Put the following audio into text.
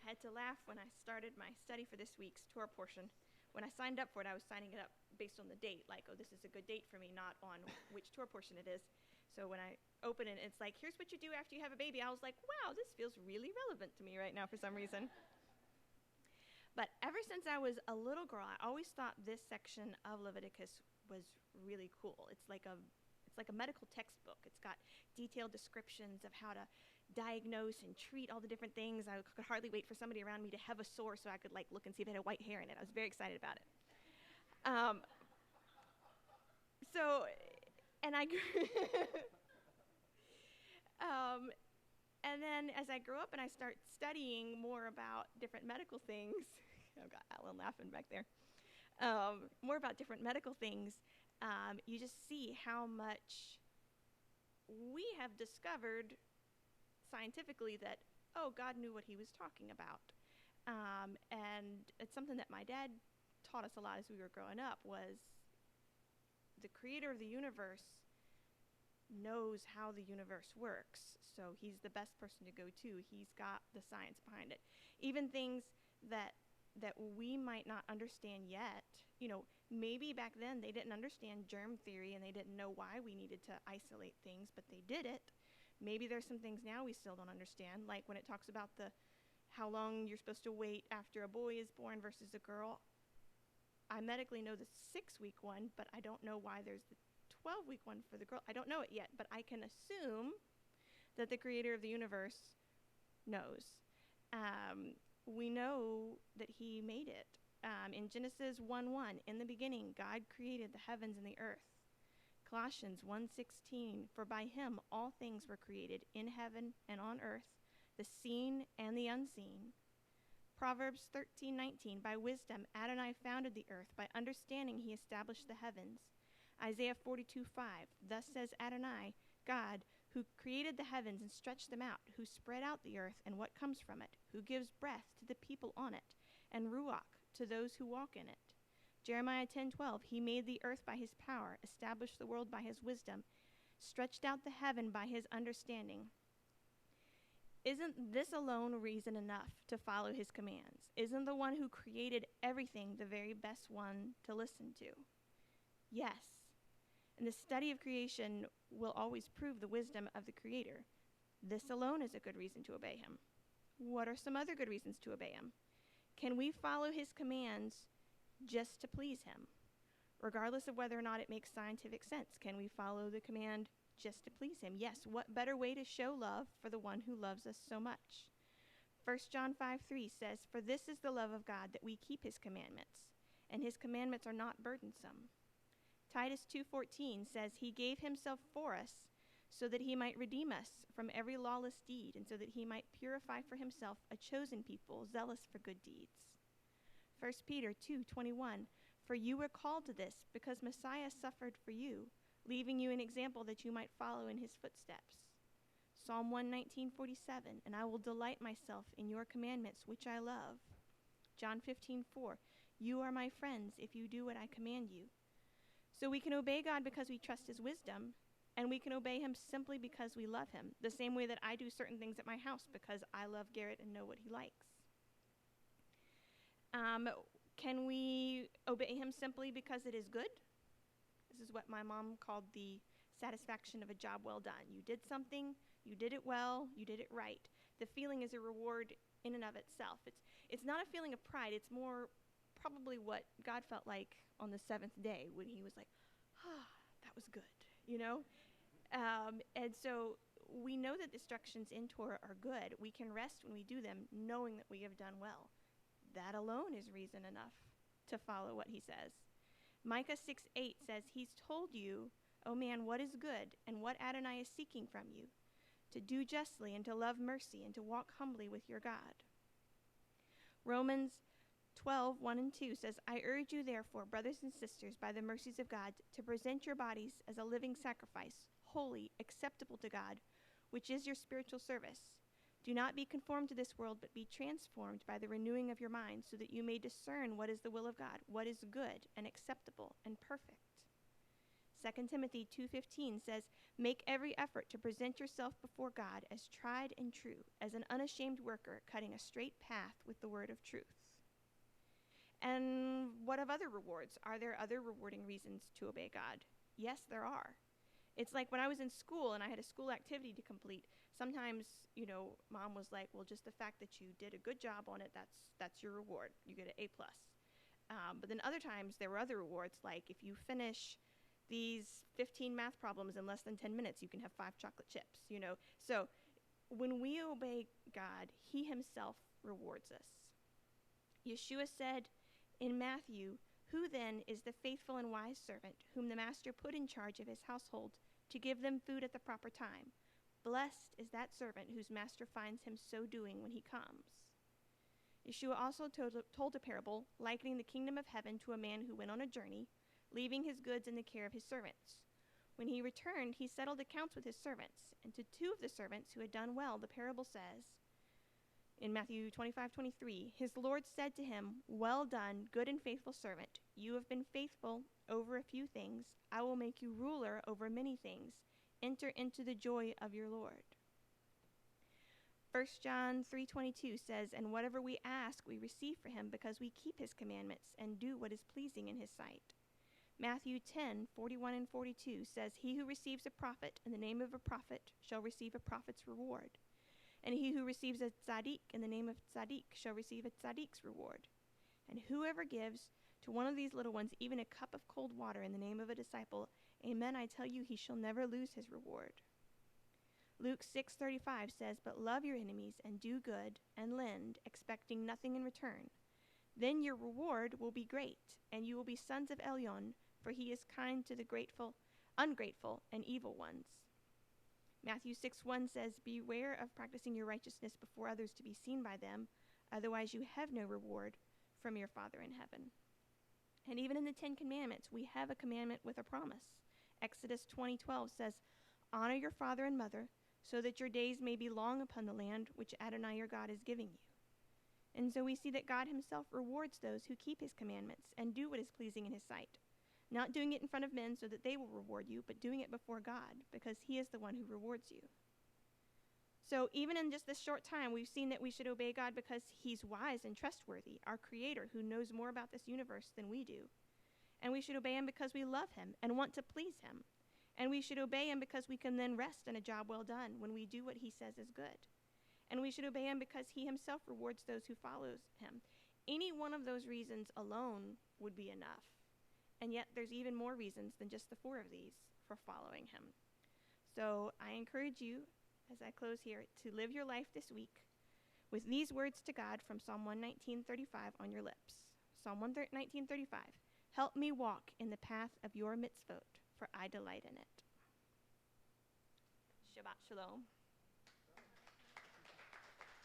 had to laugh when I started my study for this week's Torah portion. When I signed up for it, I was signing it up based on the date, like, oh, this is a good date for me, not on which Torah portion it is. So when I open it, it's like, here's what you do after you have a baby. I was like, wow, this feels really relevant to me right now for some reason. But ever since I was a little girl, I always thought this section of Leviticus was really cool. It's like a medical textbook. It's got detailed descriptions of how to diagnose and treat all the different things. I could hardly wait for somebody around me to have a sore so I could like look and see if it had white hair in it. I was very excited about it. And I and then as I grow up and I start studying more about different medical things, I've got Alan laughing back there, more about different medical things, you just see how much we have discovered scientifically that, oh, God knew what he was talking about. And it's something that my dad taught us a lot as we were growing up, was the creator of the universe knows how the universe works. So he's the best person to go to. He's got the science behind it. Even things that we might not understand yet. You know, maybe back then they didn't understand germ theory and they didn't know why we needed to isolate things, but they did it. Maybe there's some things now we still don't understand, like when it talks about how long you're supposed to wait after a boy is born versus a girl. I medically know the 6-week one, but I don't know why there's the 12-week one for the girl. I don't know it yet, but I can assume that the creator of the universe knows. We know that he made it. In Genesis 1:1, in the beginning, God created the heavens and the earth. Colossians 1:16, for by him all things were created in heaven and on earth, the seen and the unseen. Proverbs 13:19, by wisdom Adonai founded the earth, by understanding he established the heavens. Isaiah 42:5, thus says Adonai, God, who created the heavens and stretched them out, who spread out the earth and what comes from it, who gives breath to the people on it, and ruach to those who walk in it. Jeremiah 10:12, he made the earth by his power, established the world by his wisdom, stretched out the heaven by his understanding. Isn't this alone reason enough to follow his commands? Isn't the one who created everything the very best one to listen to? Yes. And the study of creation will always prove the wisdom of the Creator. This alone is a good reason to obey him. What are some other good reasons to obey him? Can we follow his commands just to please him, regardless of whether or not it makes scientific sense? Can we follow the command just to please him? Yes. What better way to show love for the one who loves us so much? 1 John 5:3 says, for this is the love of God, that we keep his commandments, and his commandments are not burdensome. Titus 2:14 says, he gave himself for us so that he might redeem us from every lawless deed, and so that he might purify for himself a chosen people, zealous for good deeds. 1 Peter 2:21, for you were called to this because Messiah suffered for you, leaving you an example that you might follow in his footsteps. Psalm 119:47, and I will delight myself in your commandments, which I love. John 15:4, you are my friends if you do what I command you. So we can obey God because we trust his wisdom, and we can obey him simply because we love him, the same way that I do certain things at my house because I love Garrett and know what he likes. Can we obey him simply because it is good? This is what my mom called the satisfaction of a job well done. You did something, you did it well, you did it right. The feeling is a reward in and of itself. It's not a feeling of pride. It's more probably what God felt like on the 7th day when he was like, that was good, you know? And so we know that the instructions in Torah are good. We can rest when we do them, knowing that we have done well. That alone is reason enough to follow what he says. Micah 6:8 says, he's told you, O man, what is good and what Adonai is seeking from you, to do justly and to love mercy and to walk humbly with your God. Romans 12:1-2 says, I urge you therefore, brothers and sisters, by the mercies of God, to present your bodies as a living sacrifice, holy, acceptable to God, which is your spiritual service. Do not be conformed to this world, but be transformed by the renewing of your mind, so that you may discern what is the will of God, what is good and acceptable and perfect. 2 Timothy 2:15 says, "Make every effort to present yourself before God as tried and true, as an unashamed worker, cutting a straight path with the word of truth." And what of other rewards? Are there other rewarding reasons to obey God? Yes, there are. It's like when I was in school and I had a school activity to complete. Sometimes, Mom was like, "Well, just the fact that you did a good job on it, that's your reward. You get an A+." But then other times there were other rewards, like if you finish these 15 math problems in less than 10 minutes, you can have 5 chocolate chips, So when we obey God, he himself rewards us. Yeshua said in Matthew, "Who then is the faithful and wise servant whom the master put in charge of his household to give them food at the proper time? Blessed is that servant whose master finds him so doing when he comes." Yeshua also told a parable likening the kingdom of heaven to a man who went on a journey, leaving his goods in the care of his servants. When he returned, he settled accounts with his servants, and to 2 of the servants who had done well, the parable says, in Matthew 25:23, "His Lord said to him, 'Well done, good and faithful servant. You have been faithful over a few things. I will make you ruler over many things. Enter into the joy of your Lord.'" 1 John 3:22 says, "And whatever we ask, we receive for him because we keep his commandments and do what is pleasing in his sight." Matthew 10:41 and 42 says, "He who receives a prophet in the name of a prophet shall receive a prophet's reward. And he who receives a tzaddik in the name of tzaddik shall receive a tzaddik's reward. And whoever gives to one of these little ones even a cup of cold water in the name of a disciple, amen, I tell you, he shall never lose his reward." Luke 6:35 says, "But love your enemies and do good and lend, expecting nothing in return. Then your reward will be great, and you will be sons of Elyon, for he is kind to the ungrateful, and evil ones." Matthew 6:1 says, "Beware of practicing your righteousness before others to be seen by them, otherwise you have no reward from your Father in heaven." And even in the 10 Commandments, we have a commandment with a promise. Exodus 20:12 says, "Honor your father and mother, so that your days may be long upon the land which Adonai your God is giving you." And so we see that God himself rewards those who keep his commandments and do what is pleasing in his sight. Not doing it in front of men so that they will reward you, but doing it before God, because he is the one who rewards you. So even in just this short time, we've seen that we should obey God because he's wise and trustworthy, our creator who knows more about this universe than we do. And we should obey him because we love him and want to please him. And we should obey him because we can then rest in a job well done when we do what he says is good. And we should obey him because he himself rewards those who follow him. Any one of those reasons alone would be enough. And yet there's even more reasons than just the 4 of these for following him. So I encourage you, as I close here, to live your life this week with these words to God from Psalm 119:35 on your lips. Psalm 119:35, "Help me walk in the path of your mitzvot, for I delight in it." Shabbat shalom.